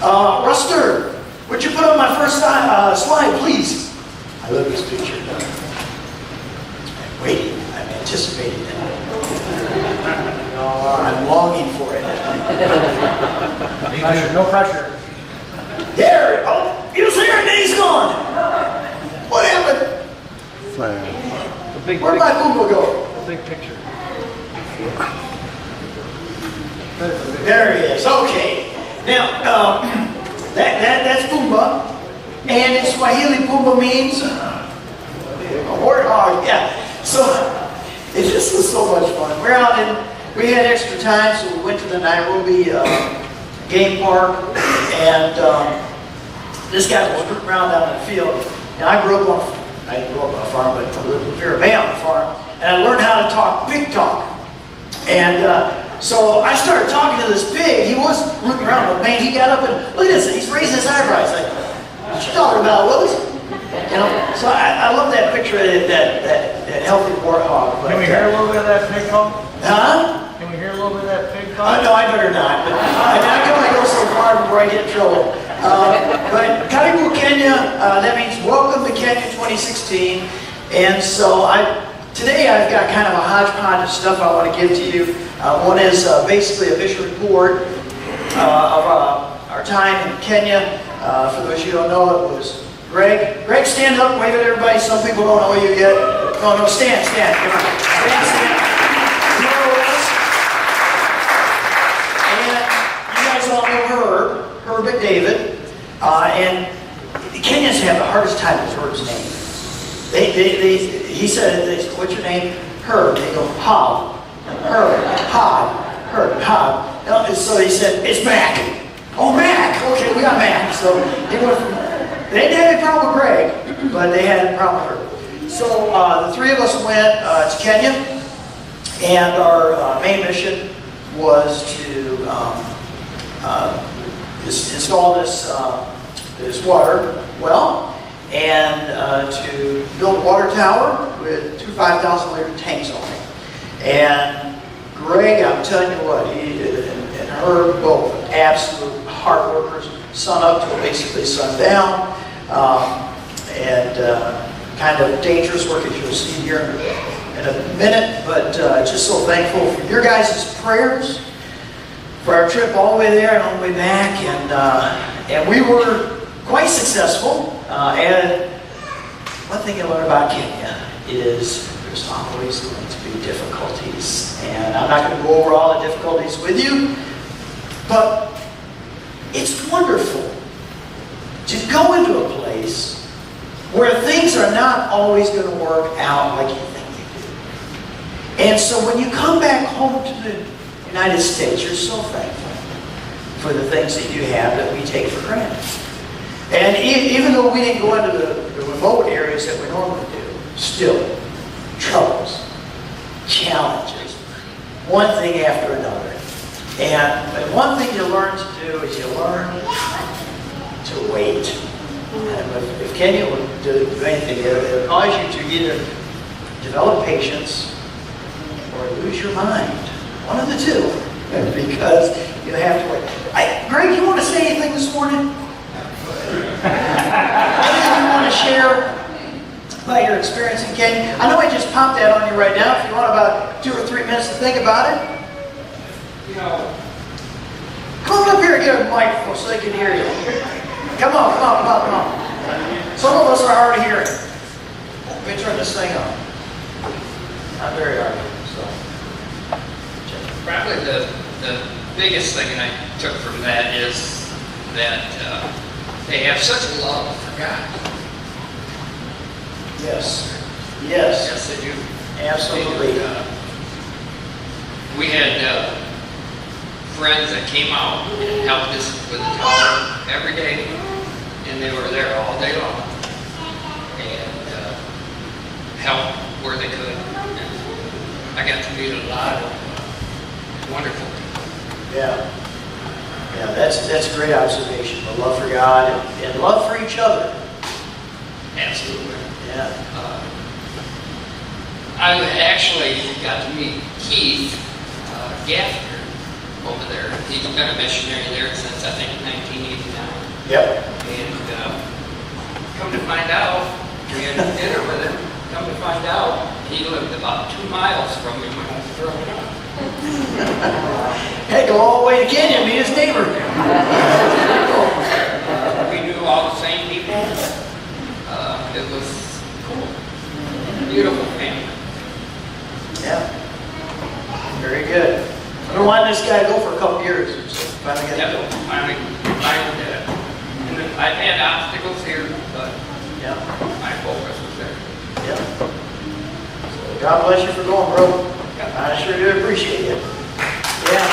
Ruster, would you put on my first slide, please? I love this picture. I'm waiting. I'm anticipating it. I'm longing for it. No pressure. There! Oh, he was here and then he's gone. What happened? Where'd my Google go? The big picture. There he is. Okay. Now, that's Pumbaa, and in Swahili, Pumbaa means a warthog. Yeah. So it just was so much fun. We're out and we had extra time, so we went to the Nairobi game park, and this guy was rooting around down in the field. Now I didn't grow up on a farm, but I lived in Vera Bay on the farm, and I learned how to talk big talk. And so I started talking to this pig. He wasn't rooting around with me. He got up and, look at this, he's raising his eyebrows. Like, what you talking about, Willis? You know, so I love that picture of that healthy warthog. Can we hear a little bit of that pig talk? Huh? Can we hear a little bit of that pig talk? No, I better not. But I can only go so far before I get in trouble. But Karibu Kenya, that means welcome to Kenya 2016. And so today I've got kind of a hodgepodge of stuff I want to give to you. One is basically a vision report of our time in Kenya. For those of you who don't know, it was Greg. Greg, stand up, wave at everybody. Some people don't know you yet. No, stand. Come on. Stand. And you guys all know Herb McDavid. And Kenyans have the hardest time with Herb's name. He said, what's your name? Herb. They go, Hob. Herb. Hob. Herb. Hob. So he said, it's Mac. Oh, Mac. Okay, we got Mac. So they went from, they didn't have any problem with Greg, but they had a problem with Herb. So the three of us went to Kenya, and our main mission was to install this water well, and to build a water tower with two 5,000-liter tanks on it. And Greg, I'm telling you what, he and Herb both absolute hard workers, sun up till basically sundown, and kind of dangerous work, as you'll see here in a minute. But just so thankful for your guys' prayers for our trip all the way there and all the way back, and we were quite successful. And one thing you learn about Kenya is there's always going to be difficulties, and I'm not going to go over all the difficulties with you, but it's wonderful to go into a place where things are not always going to work out like you think they do. And so when you come back home to the United States, you're so thankful for the things that you have that we take for granted. And even though we didn't go into the remote areas that we normally do, still, troubles, challenges, one thing after another. And one thing you learn to do is you learn to wait. And if Kenya would do anything, it would cause you to either develop patience or lose your mind. One of the two. Because you have to wait. Greg, you want to say anything this morning? Anything you want to share about your experience in Kenya? I know I just popped that on you right now. If you want about 2 or 3 minutes to think about it. Come on up here and get a microphone so they can hear you. Come on. Some of us are hard of hearing. Let me turn this thing on. Not very hard. Probably the biggest thing I took from that is that they have such a love for God. Yes, Yes, they do. absolutely. We had friends that came out and helped us with the tower every day, and they were there all day long and helped where they could. And I got to meet a lot of wonderful people. Yeah, that's a great observation. The love for God and love for each other. Absolutely. Yeah. I actually got to meet Keith Gaffner over there. He's been a missionary there since, I think, 1989. Yep. And come to find out, we had dinner with him. Come to find out, he lived about 2 miles from me when I was growing up. Had to go all the way to Kenya to meet his neighbor. We knew all the same people. It was cool. Beautiful family. Yeah. Very good. I've been wanting this guy to go for a couple years. So finally got to Yep, go. finally did it. And then I've had obstacles here, but Yeah. my focus was there. Yeah. So God bless you for going, bro. I sure do appreciate it. Yeah.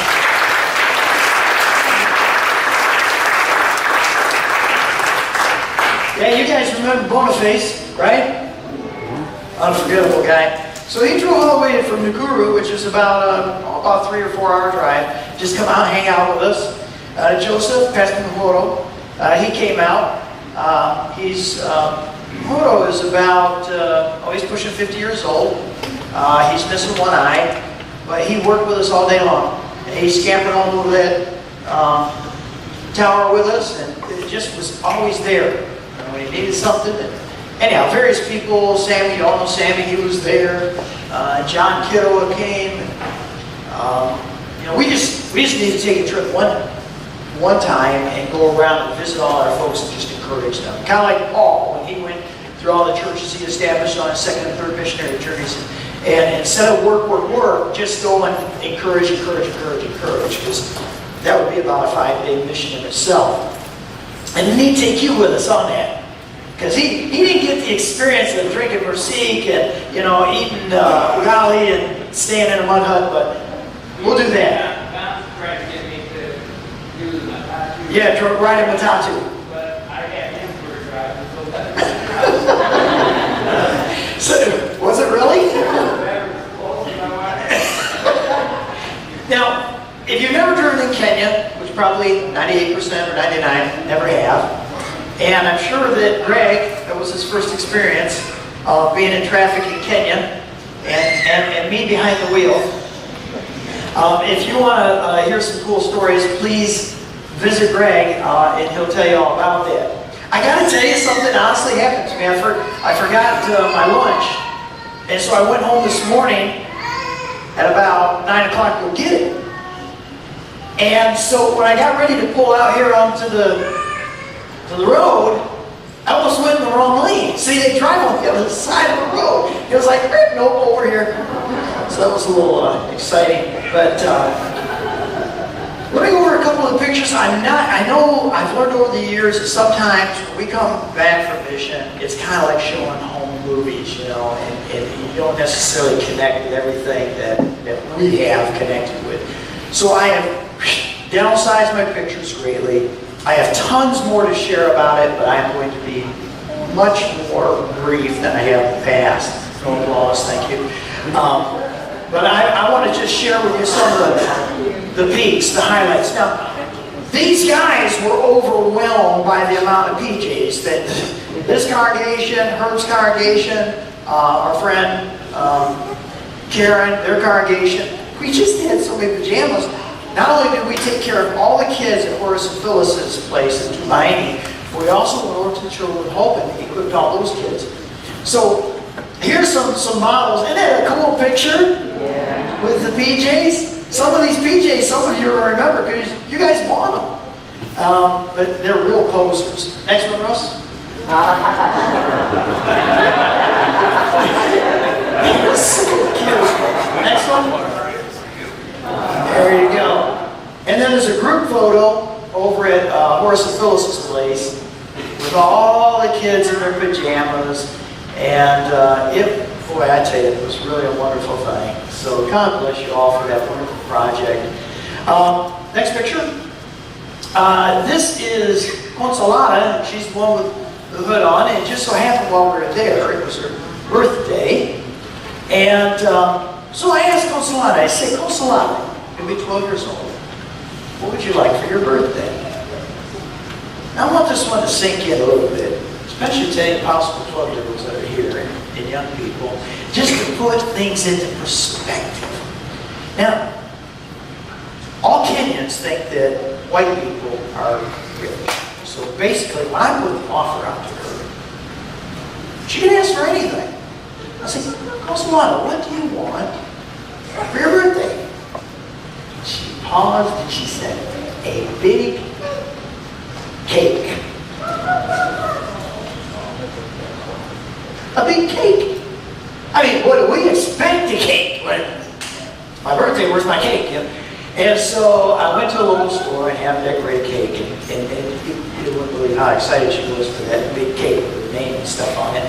Yeah, you guys remember Boniface, right? Unforgettable guy. So he drove all the way from Nakuru, which is about 3 or 4 hour drive. Just come out and hang out with us. Joseph, Pastor Mahoro, he came out. Mahoro is about, he's pushing 50 years old. He's missing one eye, but he worked with us all day long. And he scampered all over that tower with us, and it just was always there. When he needed something. Anyhow, various people, Sammy, you all know Sammy, he was there. John Kiddo came. We just need to take a trip one time and go around and visit all our folks and just encourage them. Kind of like Paul, when he went through all the churches he established on his 2nd and 3rd missionary journeys. And instead of work, just go and encourage, because that would be about a 5-day mission in itself. And then he'd take you with us on that. Because he didn't get the experience of drinking Mercique and, eating ugali and staying in a mud hut, but we'll do that. Don tried to get me to use my tattoo. Yeah, ride a matatu. But I had him for a drive, so So, was it really? Now, if you've never driven in Kenya, which probably 98% or 99% never have, and I'm sure that Greg, that was his first experience of being in traffic in Kenya, and me behind the wheel. If you want to hear some cool stories, please visit Greg, and he'll tell you all about that. I got to tell you something honestly happened to me. I forgot my lunch, and so I went home this morning at about 9 o'clock to go get it. And so when I got ready to pull out here onto the road, I almost went in the wrong lane. See, they drive on the other side of the road. It was like, nope, over here. So that was a little exciting. But let me go over a couple of the pictures. I know I've learned over the years that sometimes when we come back from mission, it's kind of like showing home movies, and you don't necessarily connect with everything that we have connected with. So I have downsized my pictures greatly. I have tons more to share about it, but I am going to be much more brief than I have in the past. No applause, thank you. But I want to just share with you some of the peaks, the highlights. Now, these guys were overwhelmed by the amount of PJs that this congregation, Herb's congregation, our friend Karen, their congregation, we just had so many pajamas. Not only did we take care of all the kids at Horace and Phyllis's place in Tumaini, we also went over to the Children of Hope and equipped all those kids. So here's some models. Isn't that a cool picture? Yeah. With the PJs? Some of these PJs, some of you will remember because you guys bought them. But they're real posers. Next one, Russ. Next one. There you go. And then there's a group photo over at Horace and Phyllis's place with all the kids in their pajamas. And boy, I tell you, it was really a wonderful thing. So God bless you all for that wonderful project. Next picture. This is Consolata. She's the one with the hood on. And it just so happened while we were there, it was her birthday. And so I asked Consolata, I said, Consolata, you'll be 12 years old. What would you like for your birthday? Now, I want this one to sink in a little bit, especially to any possible 12-year-olds that are here and young people, just to put things into perspective. Now, all Kenyans think that white people are rich. So basically, when I put the offer out to her, she can ask for anything. I said, Consolata, what do you want for your birthday? She paused and she said, a big cake. A big cake. I mean, what do we expect a cake? When it's my birthday, where's my cake? You know? And so I went to a local store and had a decorated cake, and you wouldn't believe how excited she was for that big cake with the name and stuff on it.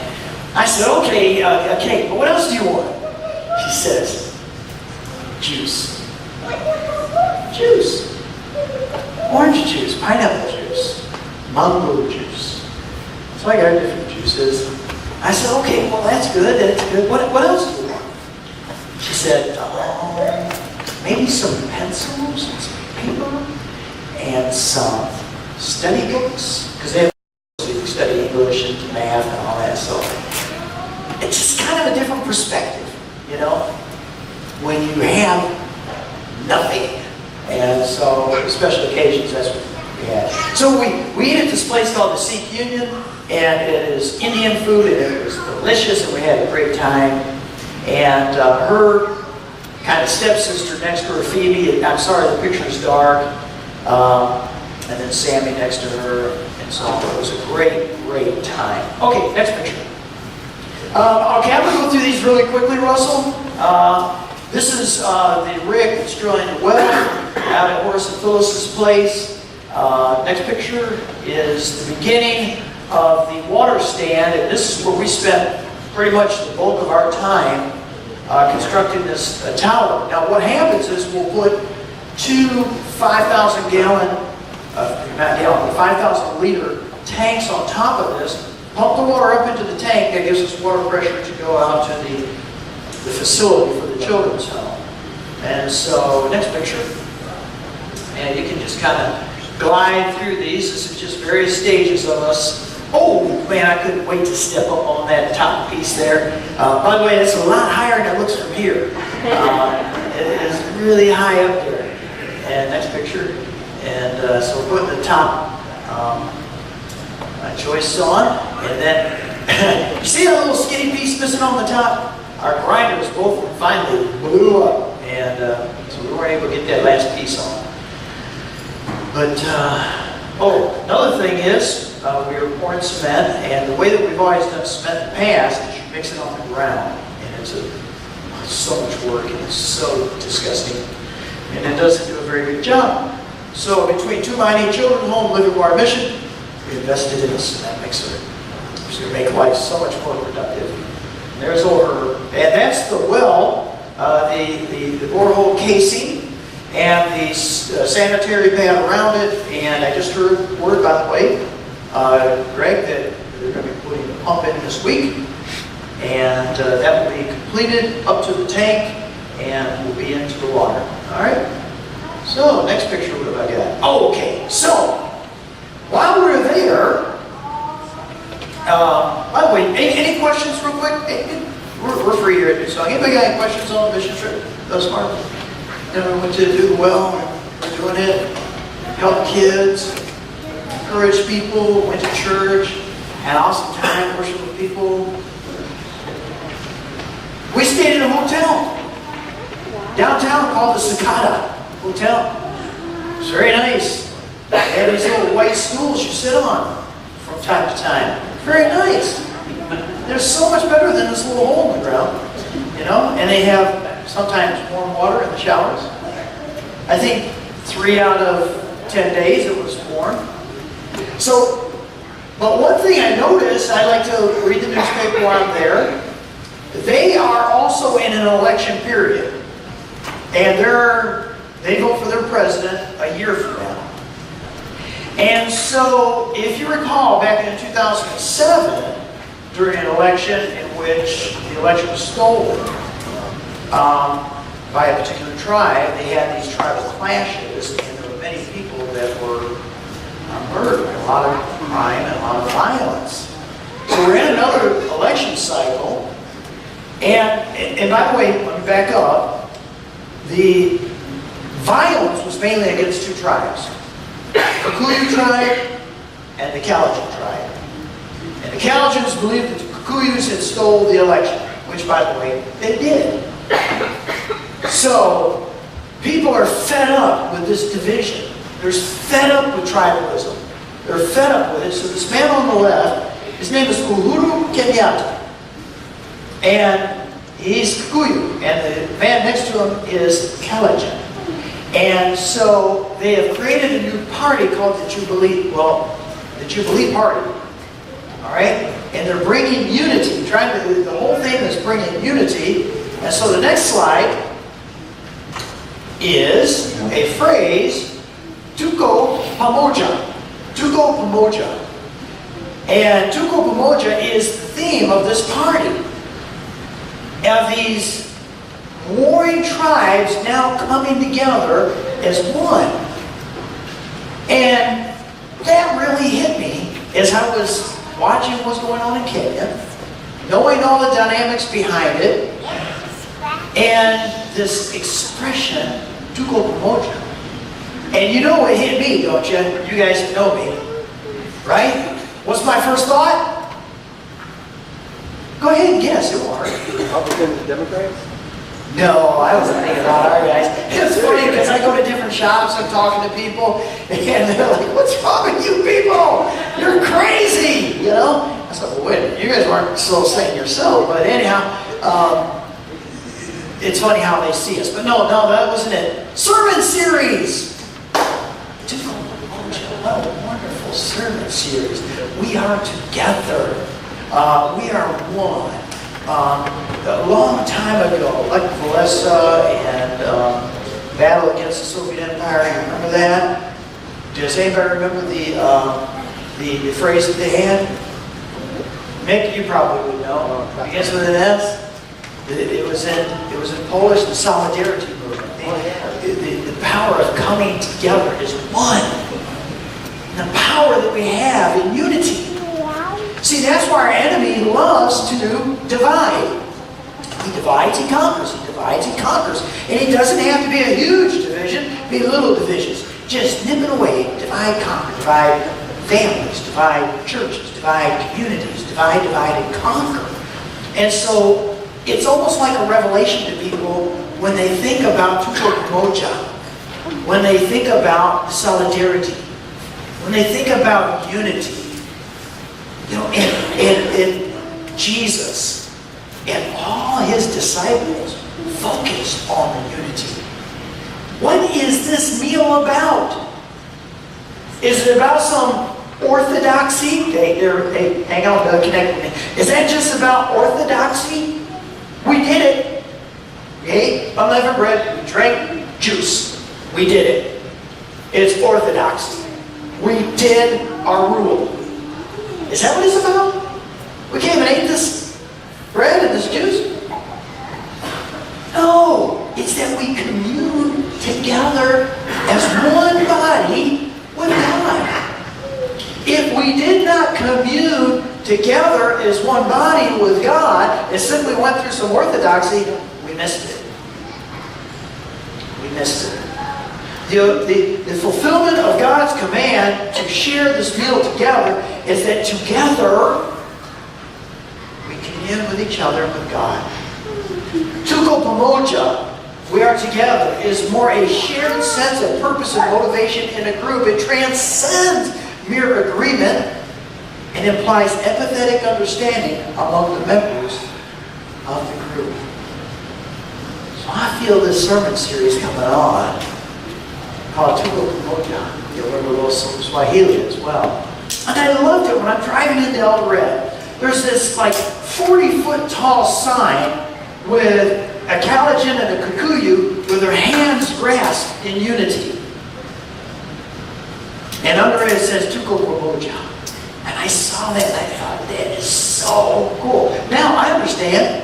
I said, okay, a cake, but what else do you want? She says, juice. Juice. Orange juice, pineapple juice, mango juice. So I got different juices. I said, okay, well that's good. What else do you want? She said, maybe some pencils and some paper and some study books, because they have so you can study English and math and all that. So it's just kind of a different perspective, you know, when you have nothing. And so, for special occasions, that's what we had. So we eat at this place called the Sikh Union, and it is Indian food, and it was delicious, and we had a great time. And her kind of stepsister next to her, Phoebe, I'm sorry, the picture's dark, and then Sammy next to her, and so it was a great, great time. Okay, next picture. Okay, I'm going to go through these really quickly, Russell. This is the rig that's drilling the well out at Horace and Phyllis's place. Next picture is the beginning of the water stand, and this is where we spent pretty much the bulk of our time constructing this tower. Now what happens is we'll put two 5,000 gallon, not gallon, but 5,000 liter tanks on top of this, pump the water up into the tank, that gives us water pressure to go out to the facility for the children's home. And so, next picture. And you can just kind of glide through these. This is just various stages of us. Oh, man, I couldn't wait to step up on that top piece there. By the way, it's a lot higher than it looks from here. It is really high up there. And next picture. And so we're putting the top joists on. And then, you see that little skinny piece missing on the top? Our grinders both finally blew up, and so we weren't able to get that last piece on. But, another thing is, we were pouring cement, and the way that we've always done cement in the past is you mix it on the ground, and it's so much work, and it's so disgusting, and it doesn't do a very good job. So between 2 mining children's home, living our mission, we invested in a cement mixer. It's going to make life so much more productive. There's over, and that's the well, the borehole casing, and the sanitary pad around it. And I just heard word, by the way, Greg, that they're going to be putting the pump in this week, and that will be completed up to the tank, and will be into the water. All right. So next picture, what have I got? Oh, okay. So while we're there. By the way, any questions real quick? We're free here at New Song. Anybody got any questions on the mission trip thus far? You know, we went to do the well, we're doing it, help kids, encourage people, went to church, had an awesome time worshiping with people. We stayed in a hotel downtown called the Cicada Hotel. It's very nice. They had these little white stools you sit on from time to time. Very nice. They're so much better than this little hole in the ground, you know, and they have sometimes warm water in the showers. I think 3 out of 10 days it was warm. So, but one thing I noticed, I like to read the newspaper while I'm there, they are also in an election period, and they vote for their president a year from now. And so, if you recall, back in 2007, during an election in which the election was stolen by a particular tribe, they had these tribal clashes, and there were many people that were murdered, a lot of crime and a lot of violence. So we're in another election cycle, and by the way, let me back up, the violence was mainly against 2 tribes. The Kikuyu tribe and the Calajan tribe. And the Calajans believed that the Kikuyus had stole the election, which, by the way, they did. So, people are fed up with this division. They're fed up with tribalism. They're fed up with it. So this man on the left, his name is Uhuru Kenyatta. And he's Kikuyu. And the man next to him is Calajan. And so they have created a new party called the Jubilee Party. All right? And they're bringing unity. The whole thing is bringing unity. And so the next slide is a phrase, Tuko Pamoja. Tuko Pamoja. And Tuko Pamoja is the theme of this party. Of these warring tribes now coming together as one. And that really hit me as I was watching what's going on in Kenya, knowing all the dynamics behind it, and this expression, Tuko Pamoja. And you know what hit me, don't you? You guys that know me, right? What's my first thought? Go ahead and guess, it was. Republicans and Democrats? No, I wasn't thinking about our guys. It's funny because I go to different shops, I'm talking to people, and they're like, what's wrong with you people? You're crazy, you know? I said, well, wait, you guys weren't so saying yourself, but anyhow, it's funny how they see us. But no, that wasn't it. Sermon series. What a wonderful sermon series. We are together. We are one. A long time ago, like Valessa and battle against the Soviet Empire, you remember that? Does anybody remember the phrase that they had? Mick, you probably would know. Begins with an S. It was in Polish, the Solidarity movement. The power of coming together is one. And the power that we have in unity. See, that's why our enemy loves to divide. He divides, he conquers. He divides, he conquers. And it doesn't have to be a huge division, be little divisions. Just nip it away. Divide, conquer. Divide families. Divide churches. Divide communities. Divide, and conquer. And so, it's almost like a revelation to people when they think about Tuko Pamoja, when they think about solidarity, when they think about unity. You know, and Jesus and all his disciples focused on the unity. What is this meal about? Is it about some orthodoxy? Hey, hang on, connect with me. Is that just about orthodoxy? We did it. We ate unleavened bread, we drank juice. We did it. It's orthodoxy. We did our rule. Is that what it's about? We came and ate this bread and this juice? No, it's that we commune together as one body with God. If we did not commune together as one body with God and simply went through some orthodoxy, we missed it. We missed it. The fulfillment of God's command to share this meal together is that together we commune with each other and with God. Tuko Pamoja, we are together, is more a shared sense of purpose and motivation in a group. It transcends mere agreement and implies empathetic understanding among the members of the group. So I feel this sermon series coming on called Tuko Pamoja. You'll learn a little Swahili as well. And I loved it when I'm driving into Eldoret. There's this like 40-foot tall sign with a Calajan and a Kikuyu with their hands grasped in unity. And under it says Tuko Pamoja. And I saw that and I thought, that is so cool. Now I understand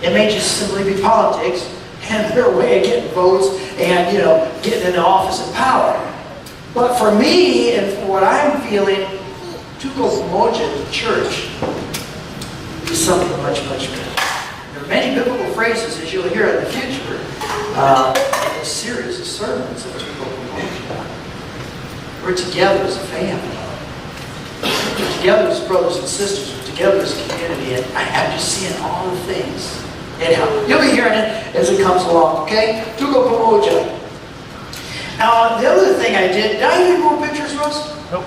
it may just simply be politics and their way of getting votes and, you know, getting into office and power. But for me and for what I'm feeling, Tuko Pamoja, the church, is something much, much better. There are many biblical phrases, as you'll hear in the future, in this series of sermons of Tuko Pamoja. We're together as a family. we're together as brothers and sisters, we're together as a community, and I'm just seeing all the things. Anyhow, you'll be hearing it as it comes along, okay? Tuko Pamoja. Now, the other thing I did I have any more pictures, Russ? Nope.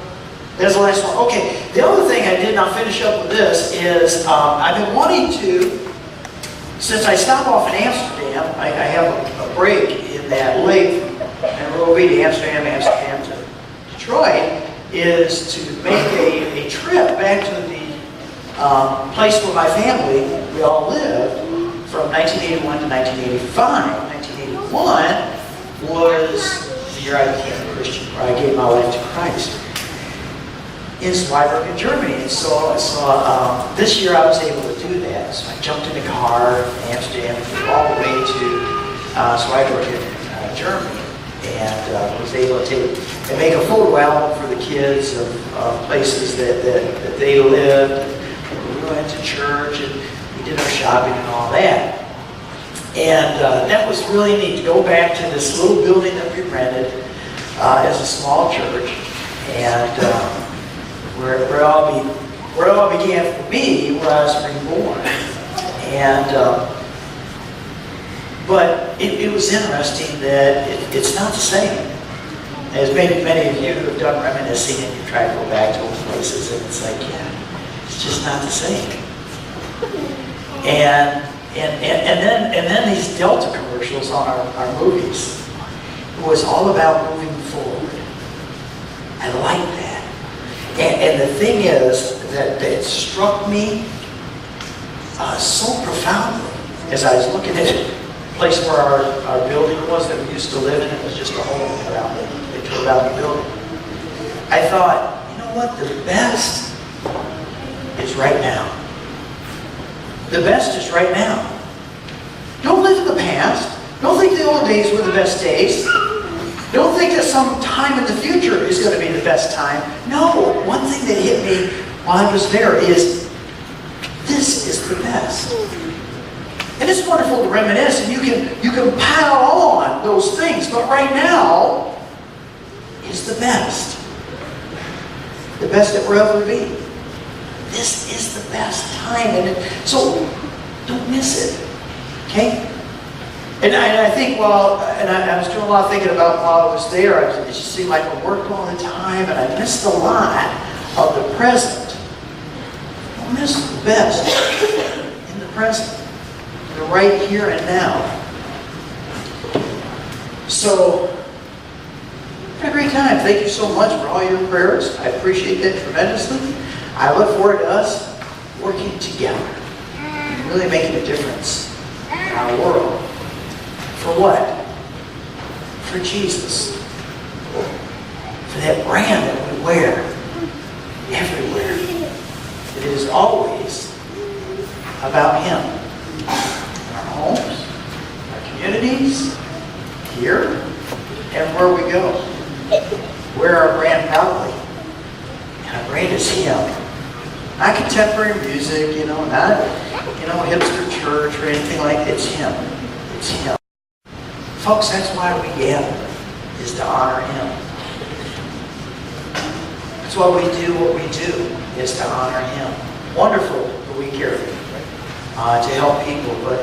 That's the last one. Okay, the other thing I did, and I'll finish up with this, is I've been wanting to, since I stop off in Amsterdam, I have a break in that lake from Nairobi to Amsterdam, Amsterdam to Detroit, is to make a trip back to the place where my family, we all lived, from 1981 to 1985. 1981 was the year I became a Christian, where I gave my life to Christ. In Zweibrück in Germany. And so this year I was able to do that. So I jumped in the car in Amsterdam and flew all the way to Zweibrück in Germany. And was able to make a photo album for the kids of places that they lived. We went to church and we did our shopping and all that. And that was really neat to go back to this little building that we rented as a small church. And where it all began for me, where I was reborn. And but it was interesting that it's not the same. As many of you who have done reminiscing and you try to go back to old places, and it's like, yeah, it's just not the same. And then these Delta commercials on our movies, it was all about moving forward. I like that. And the thing is that it struck me so profoundly as I was looking at the place where our building was that we used to live in. It was just a hole around it. They tore down the building. I thought, you know what? The best is right now. The best is right now. Don't live in the past. Don't think the old days were the best days. Don't think that some time in the future is going to be the best time. No, one thing that hit me while I was there is, this is the best. And it's wonderful to reminisce, and you can pile on those things, but right now is the best. The best that will ever be. This is the best time, so don't miss it. Okay? And I think, I was doing a lot of thinking about while I was there, it just seemed like I worked all the time, and I missed a lot of the present. Don't miss the best in the present. The right here and now. So, had a great time. Thank you so much for all your prayers. I appreciate that tremendously. I look forward to us working together and really making a difference in our world. For what? For Jesus. For that brand that we wear everywhere. It is always about Him. In our homes, our communities, here, and where we go. Wear our brand proudly. And our brand is Him. Not contemporary music, not hipster church or anything like that. It's Him. It's Him. Folks, that's why we gather, is to honor Him. That's why we do what we do, is to honor Him. Wonderful that we care to help people, but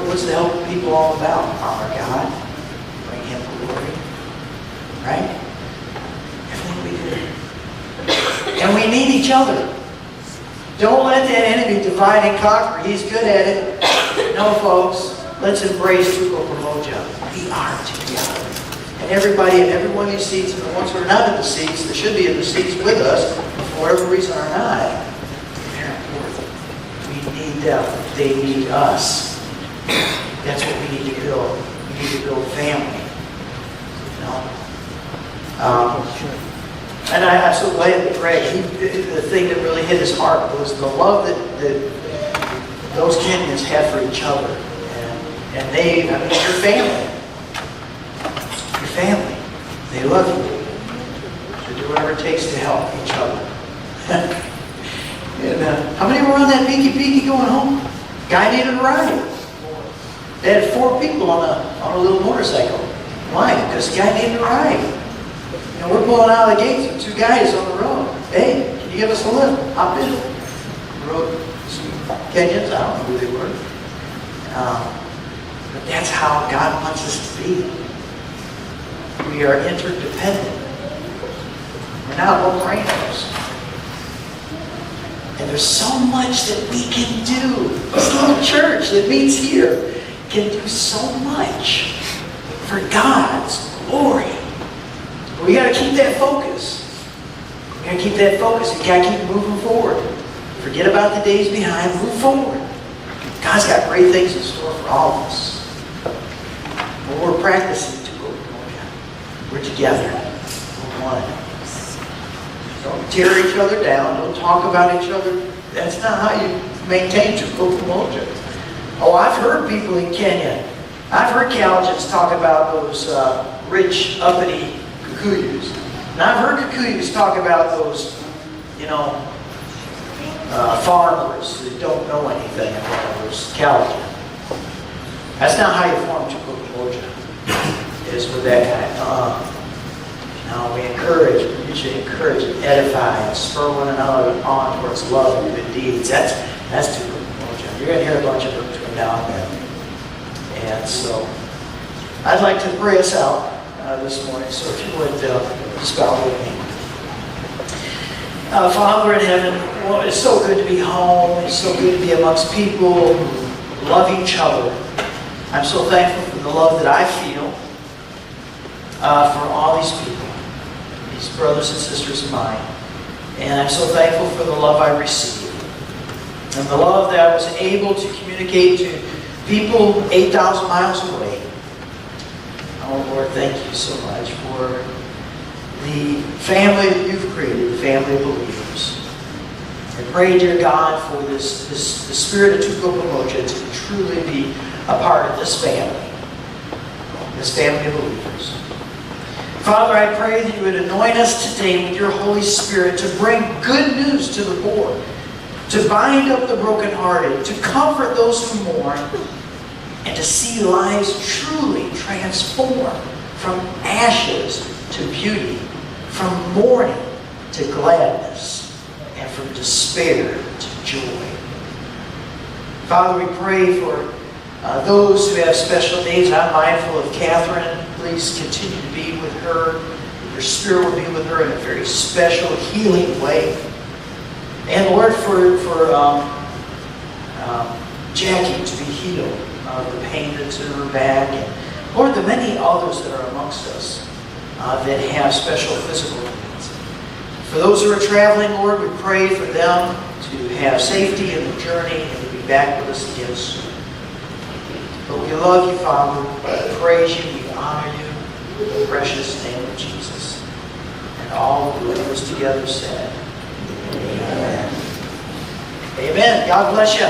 what's the help people all about? Honor God, bring Him glory, right? Everything we do. And we need each other. Don't let that enemy divide and conquer. He's good at it. No, folks. Let's embrace Tuko Pamoja. We are together. And everybody in every one of these seats, and the ones who are not in the seats, that should be in the seats with us, for whatever reason are not, they're important. We need them. They need us. That's what we need to build. We need to build family. And I'm so glad that Greg, the thing that really hit his heart was the love that those Kenyans had for each other. And you're family. Your family. They love you. So do whatever it takes to help each other. And how many were on that peaky going home? Guy needed a ride. They had 4 people on a little motorcycle. Why? Because the guy needed a ride. You know, we're pulling out of the gates with 2 guys on the road. Hey, can you give us a lift? Hop in. We rode some Kenyans. I don't know who they were. But that's how God wants us to be. We are interdependent. We're not volcanoes. And there's so much that we can do. This little church that meets here can do so much for God's glory. We got to keep that focus. We got to keep that focus. We got to keep moving forward. Forget about the days behind. Move forward. God's got great things in store for all of us. When we're practicing Tuko Pamoja, we're together. We're one. Don't tear each other down. Don't talk about each other. That's not how you maintain Tuko Pamoja. Oh, I've heard people in Kenya. I've heard Cajuns talk about those rich, uppity Kikuyus. And I've heard Kikuyus talk about those, farmers that don't know anything about those Cajuns. That's not how you form Tuko Pamoja. Is with that kind. No, we encourage, we should encourage and edify and spur one another on towards love and good deeds. That's Tuko Pamoja. You're going to hear a bunch of them between now and then. And so, I'd like to pray us out this morning. So if you would just bow with me. Father in heaven, well, it's so good to be home. It's so good to be amongst people who love each other. I'm so thankful for the love that I feel for all these people. These brothers and sisters of mine. And I'm so thankful for the love I received. And the love that I was able to communicate to people 8,000 miles away. Oh Lord, thank you so much for the family that you've created, the family of believers. I pray, dear God, for the spirit of Tuko Pamoja to truly be a part of this family of believers. Father, I pray that you would anoint us today with your Holy Spirit to bring good news to the poor, to bind up the brokenhearted, to comfort those who mourn, and to see lives truly transformed from ashes to beauty, from mourning to gladness, and from despair to joy. Father, we pray for those who have special needs. I'm mindful of Catherine. Please continue to be with her. Your Spirit will be with her in a very special, healing way. And Lord, for Jackie to be healed of the pain that's in her back. And Lord, the many others that are amongst us that have special physical needs. For those who are traveling, Lord, we pray for them to have safety in the journey and to be back with us again soon. But we love you, Father. We praise you. We honor you in the precious name of Jesus. And all the believers together said, Amen. Amen. God bless you.